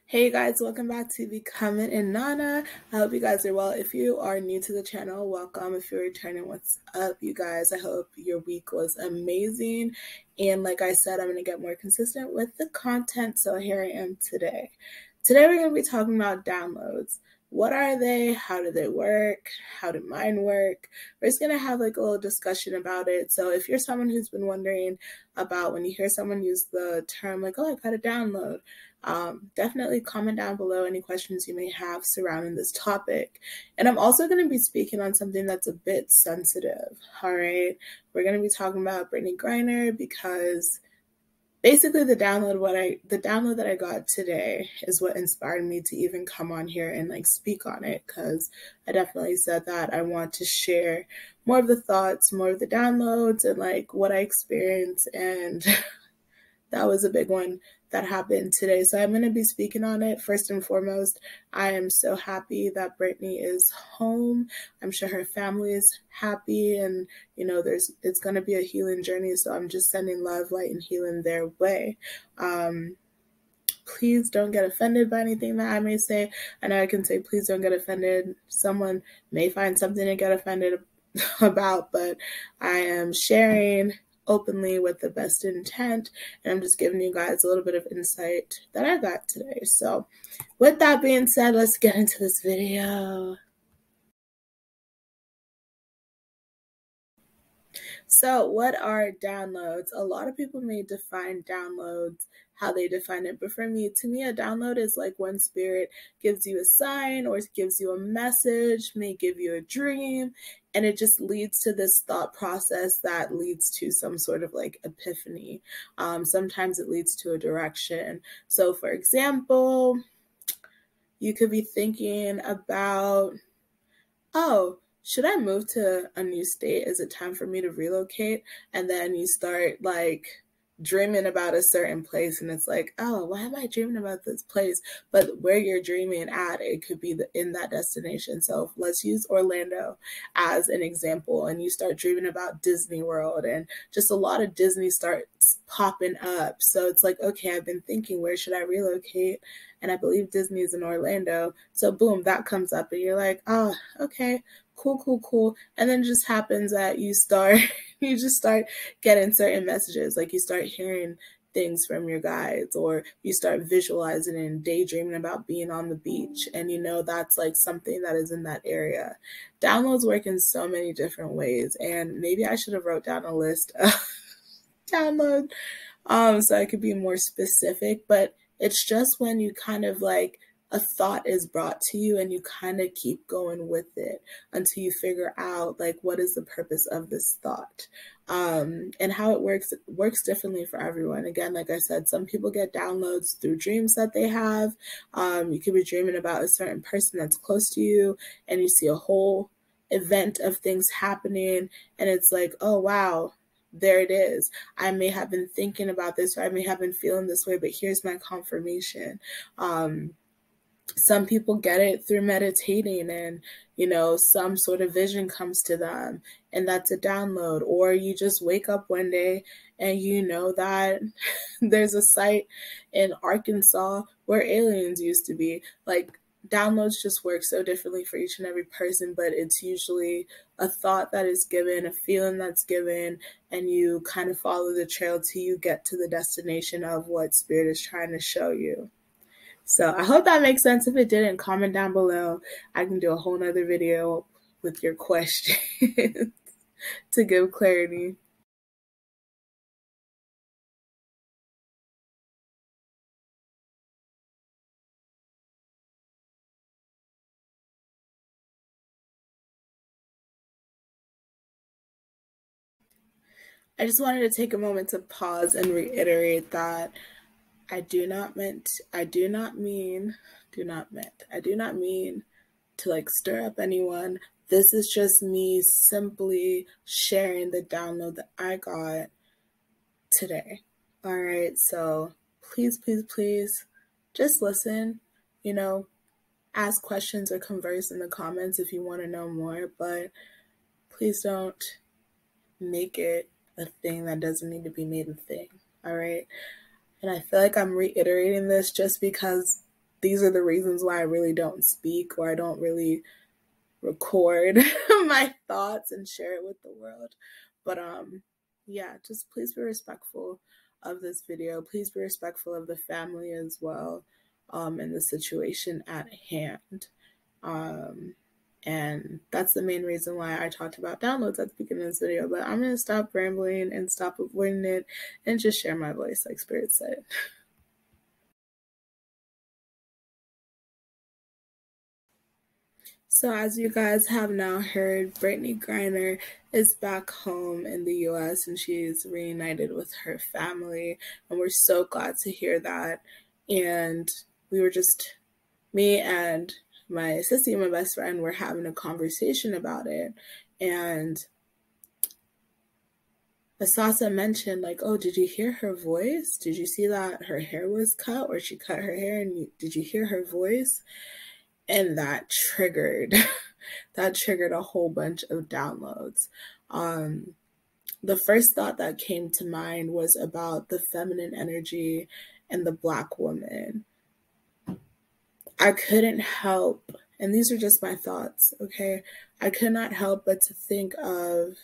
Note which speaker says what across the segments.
Speaker 1: Hey guys, welcome back to Becoming and Nana. I hope you guys are well. If you are new to the channel, welcome. If you're returning, what's up, you guys? I hope your week was amazing. And like I said, I'm going to get more consistent with the content. So here I am today. Today we're going to be talking about downloads. What are they? How do they work? How do mine work? We're just going to have like a little discussion about it. So if you're someone who's been wondering about when you hear someone use the term like, oh, I got a download, definitely comment down below any questions you may have surrounding this topic. And I'm also going to be speaking on something that's a bit sensitive. All right, we're going to be talking about Brittney Griner because basically the download that I got today is what inspired me to even come on here and like speak on it, because I definitely said that I want to share more of the thoughts, more of the downloads, and like what I experienced. And that was a big one that happened today. So I'm going to be speaking on it. First and foremost, I am so happy that Brittney is home. I'm sure her family is happy, and it's going to be a healing journey. So I'm just sending love, light, and healing their way. Please don't get offended by anything that I may say. I know I can say please don't get offended. Someone may find something to get offended about, but I am sharing openly with the best intent, and I'm just giving you guys a little bit of insight that I got today. So with that being said, let's get into this video. So what are downloads? A lot of people may define downloads how they define it, but to me, a download is like when spirit gives you a sign or gives you a message, may give you a dream, and it just leads to this thought process that leads to some sort of like epiphany. Sometimes it leads to a direction. So for example, you could be thinking about, oh, should I move to a new state? Is it time for me to relocate? And then you start like dreaming about a certain place, and it's like, oh, why am I dreaming about this place? But where you're dreaming at, it could be in that destination. So let's use Orlando as an example, and you start dreaming about Disney World, and just a lot of Disney starts popping up. So it's like, okay, I've been thinking, where should I relocate? And I believe Disney is in Orlando. So boom, that comes up, and you're like, oh, okay, cool. And then it just happens that you just start getting certain messages. Like you start hearing things from your guides, or you start visualizing and daydreaming about being on the beach, and that's like something that is in that area. Downloads work in so many different ways, and maybe I should have wrote down a list of download so I could be more specific. But it's just when you kind of like a thought is brought to you and you kind of keep going with it until you figure out like what is the purpose of this thought, and how it works differently for everyone. Again, like I said, some people get downloads through dreams that they have. You could be dreaming about a certain person that's close to you, and you see a whole event of things happening, and it's like, oh wow, there it is. I may have been thinking about this, or I may have been feeling this way, but here's my confirmation. Some people get it through meditating, and some sort of vision comes to them, and that's a download. Or you just wake up one day and you know that there's a site in Arkansas where aliens used to be. Like, downloads just work so differently for each and every person, but it's usually a thought that is given, a feeling that's given, and you kind of follow the trail till you get to the destination of what spirit is trying to show you. So I hope that makes sense. If it didn't, comment down below. I can do a whole nother video with your questions to give clarity. I just wanted to take a moment to pause and reiterate that I do not mean to like stir up anyone. This is just me simply sharing the download that I got today. All right, so please just listen, ask questions or converse in the comments if you want to know more, but please don't make it a thing that doesn't need to be made a thing. All right. And I feel like I'm reiterating this just because these are the reasons why I really don't speak, or I don't really record my thoughts and share it with the world. But yeah, just please be respectful of this video. Please be respectful of the family as well, and the situation at hand. And that's the main reason why I talked about downloads at the beginning of this video. But I'm going to stop rambling and stop avoiding it and just share my voice like Spirit said. So as you guys have now heard, Brittney Griner is back home in the US and she's reunited with her family. And we're so glad to hear that. And we were just, me and my sissy, my best friend, were having a conversation about it. And Asasa mentioned, like, oh, did you hear her voice? Did you see that her hair was cut, or she cut her hair, and did you hear her voice? And that triggered a whole bunch of downloads. The first thought that came to mind was about the feminine energy and the Black woman. I couldn't help, and these are just my thoughts, okay? I could not help but to think of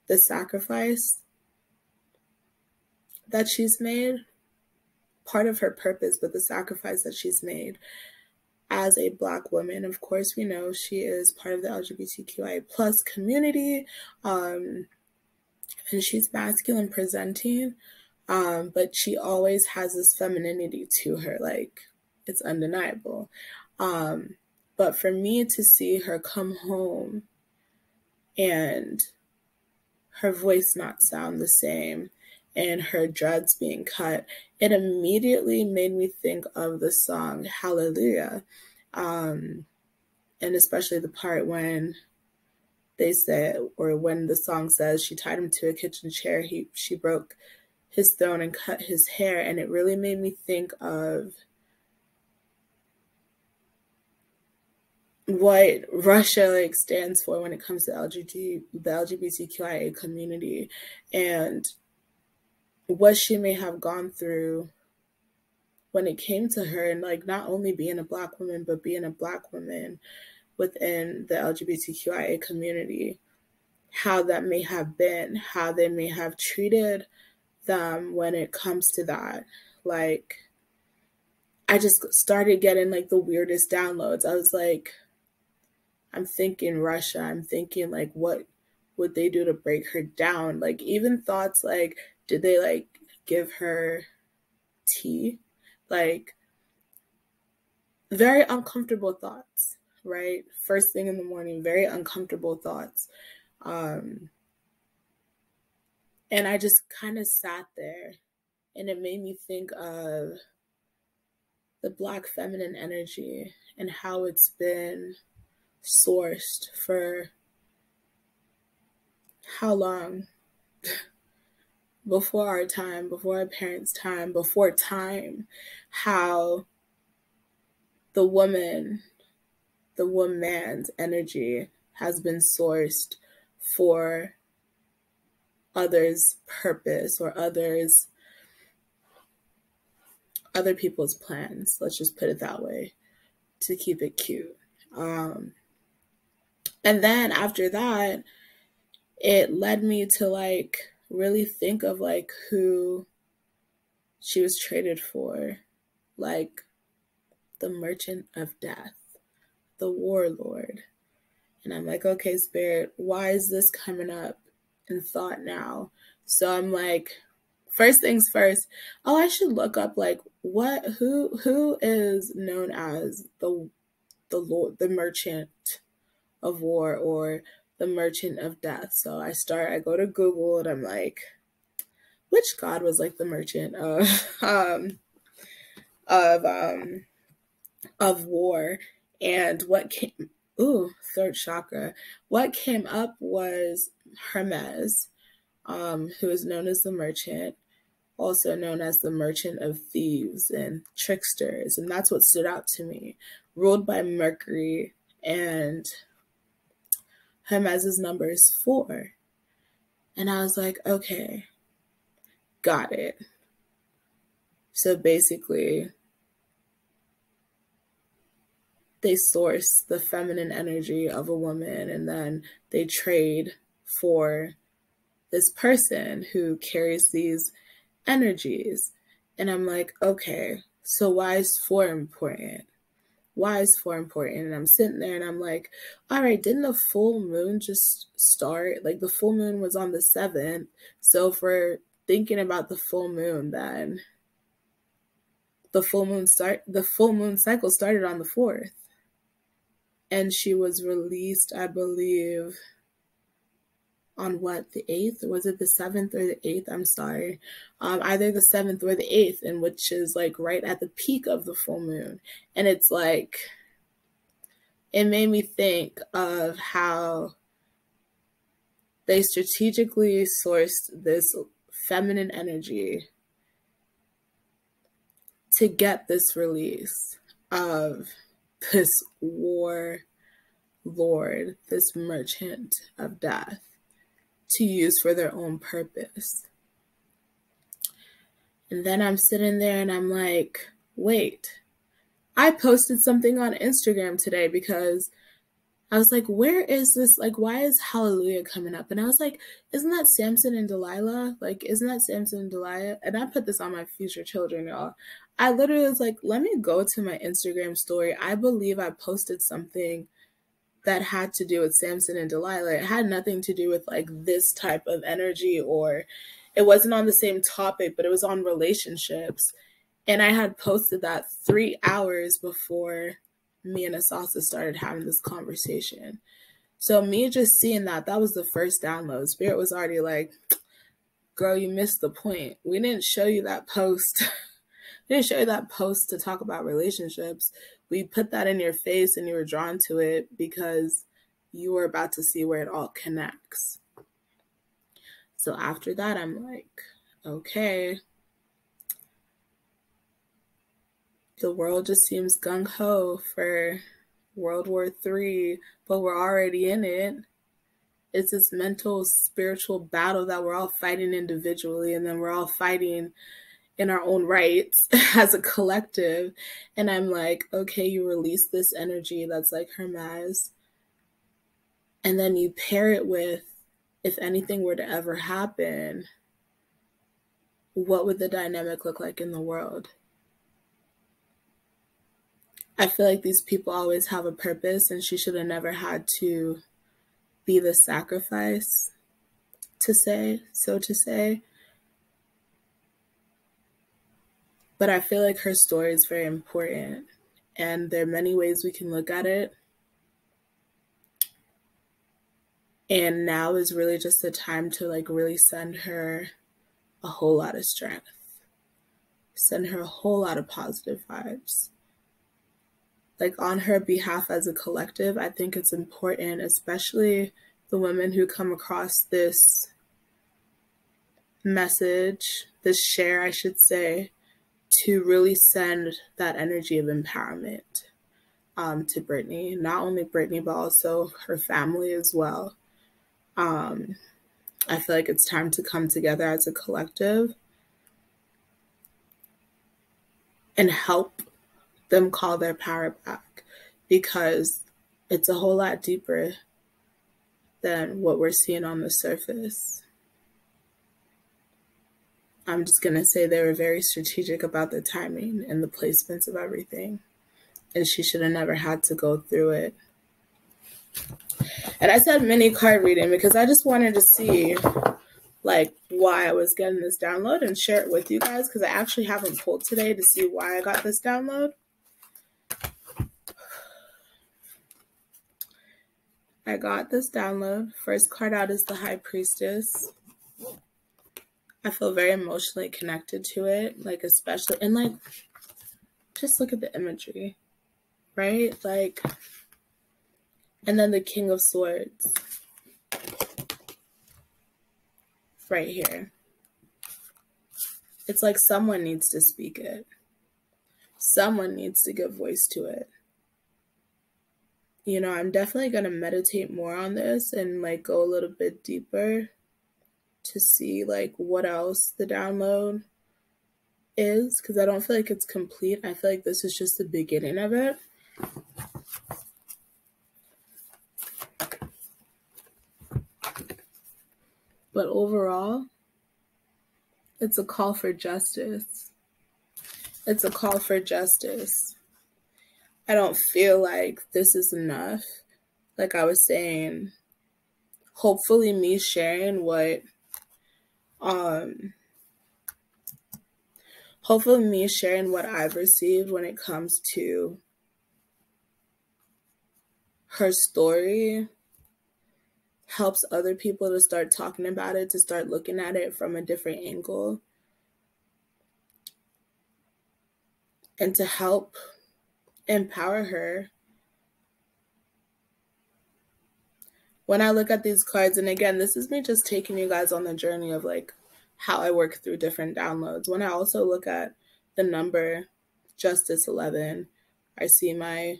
Speaker 1: the sacrifice that she's made, part of her purpose, but the sacrifice that she's made as a Black woman. Of course, we know she is part of the LGBTQIA plus community, and she's masculine presenting, but she always has this femininity to her, like, it's undeniable. But for me to see her come home and her voice not sound the same and her dreads being cut, it immediately made me think of the song Hallelujah. And especially the part when they said, or when the song says she tied him to a kitchen chair, she broke his throne and cut his hair. And it really made me think of what Russia like stands for when it comes to the LGBTQIA community, and what she may have gone through when it came to her, and like not only being a Black woman, but being a Black woman within the LGBTQIA community, how that may have been, how they may have treated them when it comes to that. Like, I just started getting like the weirdest downloads. I was like, I'm thinking Russia. I'm thinking like, what would they do to break her down? Like, even thoughts like, did they like give her tea? Like, very uncomfortable thoughts, right? First thing in the morning, very uncomfortable thoughts. And I just kind of sat there, and it made me think of the Black feminine energy and how it's been sourced for how long? Before our time, before our parents' time, before time, how the woman's energy has been sourced for others' purpose or other people's plans. Let's just put it that way to keep it cute. And then after that, it led me to like really think of like who she was traded for, like the merchant of death, the warlord. And I'm like, okay, Spirit, why is this coming up in thought now? So I'm like, first things first, oh, I should look up like who is known as the Lord, the merchant of war, or the merchant of death. So I go to Google, and I'm like, which god was like the merchant of war? And what came, third chakra, what came up was Hermes, who is known as the merchant, also known as the merchant of thieves and tricksters. And that's what stood out to me. Ruled by Mercury, and Hermes's number is 4. And I was like, okay, got it. So basically, they source the feminine energy of a woman and then they trade for this person who carries these energies. And I'm like, okay, so why is 4 important? Why is 4 important? And I'm sitting there and I'm like, all right, didn't the full moon just start? Like the full moon was on the 7th. So if we're thinking about the full moon, then the full moon cycle started on the 4th. And she was released, I believe, on what, the 8th? Was it the 7th or the 8th? I'm sorry. Either the 7th or the 8th, and which is like right at the peak of the full moon. And it's like, it made me think of how they strategically sourced this feminine energy to get this release of this war lord, this merchant of death, to use for their own purpose. And then I'm sitting there and I'm like, wait, I posted something on Instagram today because I was like, where is this? Like, why is Hallelujah coming up? And I was like, isn't that Samson and Delilah? Like, isn't that Samson and Delilah? And I put this on my future children, y'all. I literally was like, let me go to my Instagram story. I believe I posted something that had to do with Samson and Delilah. It had nothing to do with like this type of energy, or it wasn't on the same topic, but it was on relationships. And I had posted that 3 hours before me and Asasa started having this conversation. So me just seeing that was the first download. Spirit was already like, girl, you missed the point. We didn't show you that post. We didn't show you that post to talk about relationships. We put that in your face and you were drawn to it because you were about to see where it all connects. So after that, I'm like, okay. The world just seems gung-ho for World War III, but we're already in it. It's this mental, spiritual battle that we're all fighting individually, and then we're all fighting in our own rights as a collective. And I'm like, okay, you release this energy that's like Hermes, and then you pair it with, if anything were to ever happen, what would the dynamic look like in the world? I feel like these people always have a purpose, and she should have never had to be the sacrifice, to say. But I feel like her story is very important, and there are many ways we can look at it. And now is really just the time to like really send her a whole lot of strength, send her a whole lot of positive vibes. Like on her behalf as a collective, I think it's important, especially the women who come across this message, this share, I should say, to really send that energy of empowerment to Brittney. Not only Brittney, but also her family as well. I feel like it's time to come together as a collective and help them call their power back, because it's a whole lot deeper than what we're seeing on the surface. I'm just going to say they were very strategic about the timing and the placements of everything, and she should have never had to go through it. And I said mini card reading because I just wanted to see like why I was getting this download and share it with you guys, because I actually haven't pulled today to see why I got this download. I got this download. First card out is the High Priestess. I feel very emotionally connected to it, like especially, and like, just look at the imagery, right? Like, and then the King of Swords right here. It's like someone needs to speak it. Someone needs to give voice to it. You know, I'm definitely going to meditate more on this and like go a little bit deeper to see like what else the download is, because I don't feel like it's complete. I feel like this is just the beginning of it. But overall, it's a call for justice. It's a call for justice. I don't feel like this is enough. Like I was saying, hopefully me sharing what I've received when it comes to her story helps other people to start talking about it, to start looking at it from a different angle, and to help empower her. When I look at these cards, and again, this is me just taking you guys on the journey of like how I work through different downloads. When I also look at the number Justice 11, I see my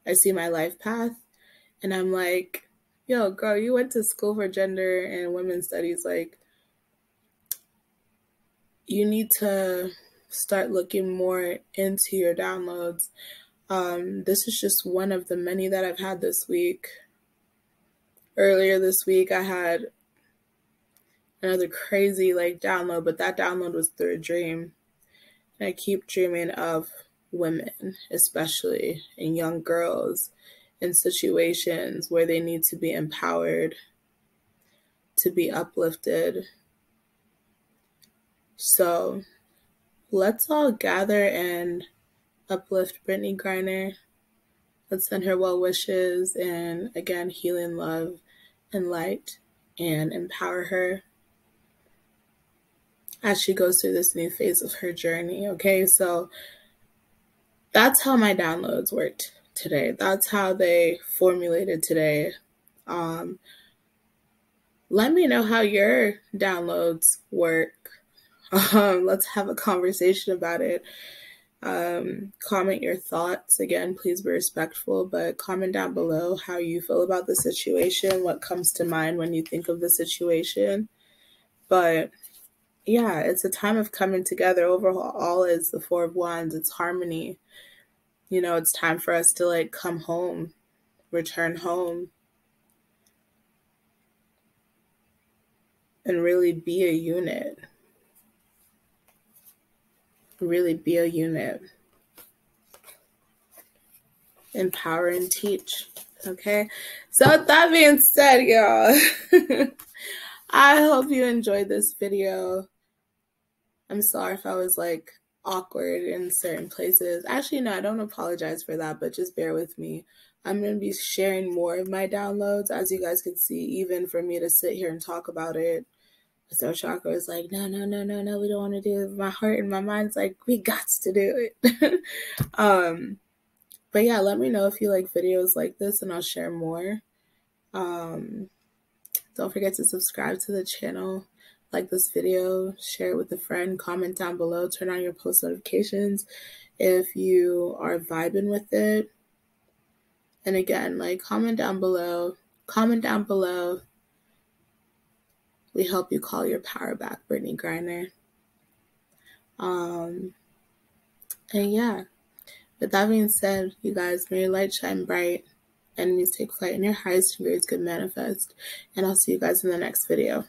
Speaker 1: life path, and I'm like, yo, girl, you went to school for gender and women's studies. Like, you need to start looking more into your downloads. This is just one of the many that I've had this week. Earlier this week, I had another crazy like download, but that download was through a dream. And I keep dreaming of women, especially, and young girls in situations where they need to be empowered, to be uplifted. So let's all gather and uplift Brittney Griner. Let's send her well wishes and, again, healing love and light, and empower her as she goes through this new phase of her journey. Okay, so that's how my downloads worked today. That's how they formulated today. Let me know how your downloads work. Let's have a conversation about it. Comment your thoughts. Again, please be respectful, but comment down below how you feel about the situation, what comes to mind when you think of the situation. But yeah, it's a time of coming together. Overall is the Four of Wands. It's harmony. You know, it's time for us to like come home, return home, and really be a unit. Really be a unit. Empower and teach. Okay, so with that being said, y'all, I hope you enjoyed this video. I'm sorry if I was like awkward in certain places. Actually, no, I don't apologize for that, but just bear with me. I'm going to be sharing more of my downloads, as you guys can see, even for me to sit here and talk about it. So Chakra was like, no, we don't want to do it. My heart and my mind's like, we got to do it. But yeah, let me know if you like videos like this, and I'll share more. Don't forget to subscribe to the channel, like this video, share it with a friend, comment down below, turn on your post notifications if you are vibing with it. And again, like, comment down below. We help you call your power back, Brittney Griner. And yeah, with that being said, you guys, may your light shine bright, enemies take flight, and your highest and greatest good manifest. And I'll see you guys in the next video.